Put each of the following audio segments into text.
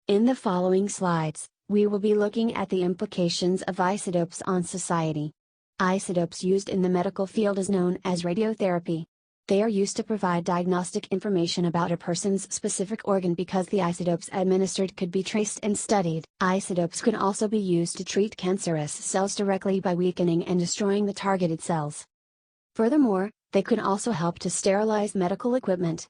In the following slides, we will be looking at the implications of isotopes on society. Isotopes used in the medical field is known as radiotherapy. They are used to provide diagnostic information about a person's specific organ because the isotopes administered could be traced and studied. Isotopes can also be used to treat cancerous cells directly by weakening and destroying the targeted cells. Furthermore, they could also help to sterilize medical equipment.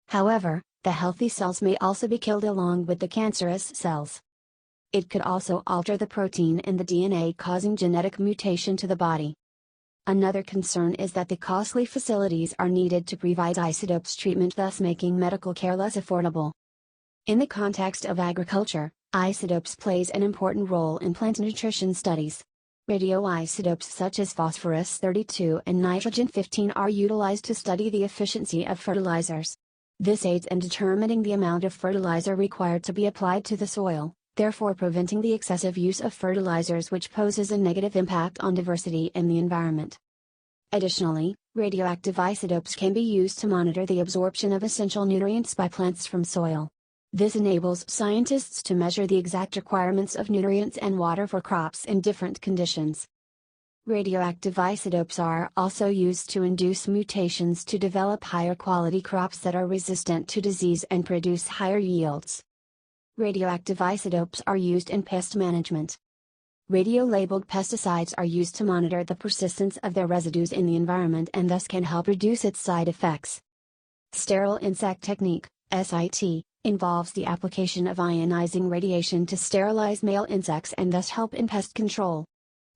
However, the healthy cells may also be killed along with the cancerous cells. It could also alter the protein in the DNA, causing genetic mutation to the body. Another concern is that the costly facilities are needed to provide isotopes treatment, thus making medical care less affordable. In the context of agriculture, isotopes plays an important role in plant nutrition studies. Radioisotopes such as phosphorus-32 and nitrogen-15 are utilized to study the efficiency of fertilizers. This aids in determining the amount of fertilizer required to be applied to the soil, therefore preventing the excessive use of fertilizers, which poses a negative impact on diversity in the environment. Additionally, radioactive isotopes can be used to monitor the absorption of essential nutrients by plants from soil. This enables scientists to measure the exact requirements of nutrients and water for crops in different conditions. Radioactive isotopes are also used to induce mutations to develop higher quality crops that are resistant to disease and produce higher yields. Radioactive isotopes are used in pest management. Radio-labeled pesticides are used to monitor the persistence of their residues in the environment and thus can help reduce its side effects. Sterile insect technique, SIT, involves the application of ionizing radiation to sterilize male insects and thus help in pest control.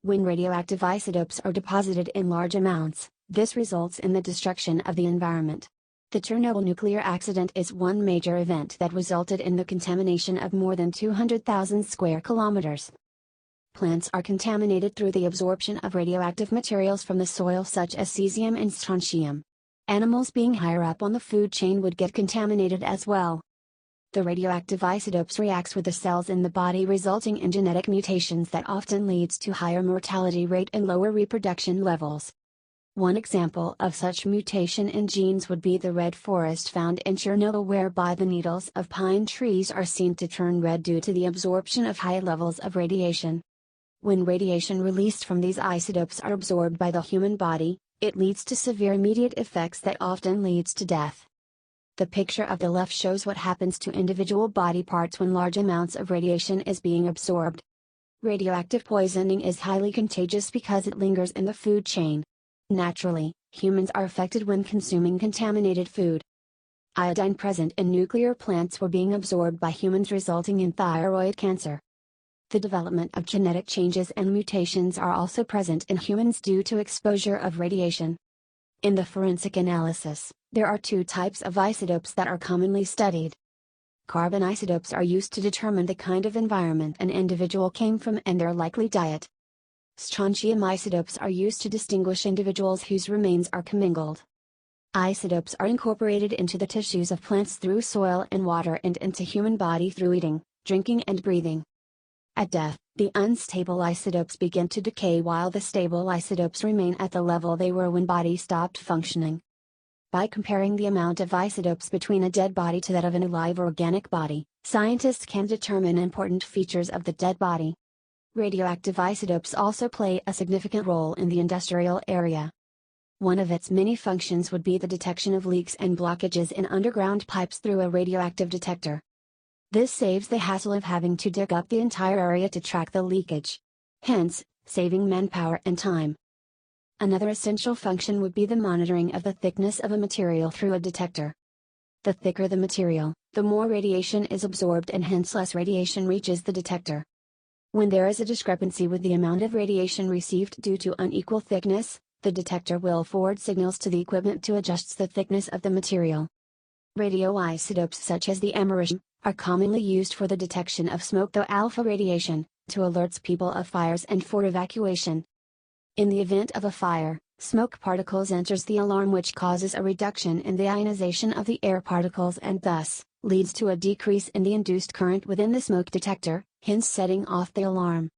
When radioactive isotopes are deposited in large amounts, this results in the destruction of the environment. The Chernobyl nuclear accident is one major event that resulted in the contamination of more than 200,000 square kilometers. Plants are contaminated through the absorption of radioactive materials from the soil such as cesium and strontium. Animals being higher up on the food chain would get contaminated as well. The radioactive isotopes reacts with the cells in the body, resulting in genetic mutations that often leads to higher mortality rate and lower reproduction levels. One example of such mutation in genes would be the red forest found in Chernobyl, whereby the needles of pine trees are seen to turn red due to the absorption of high levels of radiation. When radiation released from these isotopes are absorbed by the human body, it leads to severe immediate effects that often leads to death. The picture of the left shows what happens to individual body parts when large amounts of radiation is being absorbed. Radioactive poisoning is highly contagious because it lingers in the food chain. Naturally, humans are affected when consuming contaminated food. Iodine present in nuclear plants were being absorbed by humans, resulting in thyroid cancer. The development of genetic changes and mutations are also present in humans due to exposure of radiation. In the forensic analysis, there are two types of isotopes that are commonly studied. Carbon isotopes are used to determine the kind of environment an individual came from and their likely diet. Strontium isotopes are used to distinguish individuals whose remains are commingled. Isotopes are incorporated into the tissues of plants through soil and water and into human body through eating, drinking and breathing. At death, the unstable isotopes begin to decay while the stable isotopes remain at the level they were when body stopped functioning. By comparing the amount of isotopes between a dead body to that of an alive organic body, scientists can determine important features of the dead body. Radioactive isotopes also play a significant role in the industrial area. One of its many functions would be the detection of leaks and blockages in underground pipes through a radioactive detector. This saves the hassle of having to dig up the entire area to track the leakage, hence, saving manpower and time. Another essential function would be the monitoring of the thickness of a material through a detector. The thicker the material, the more radiation is absorbed and hence less radiation reaches the detector. When there is a discrepancy with the amount of radiation received due to unequal thickness, the detector will forward signals to the equipment to adjust the thickness of the material. Radioisotopes such as the americium are commonly used for the detection of smoke, though alpha radiation, to alert people of fires and for evacuation. In the event of a fire, smoke particles enters the alarm, which causes a reduction in the ionization of the air particles and thus, leads to a decrease in the induced current within the smoke detector, hence setting off the alarm.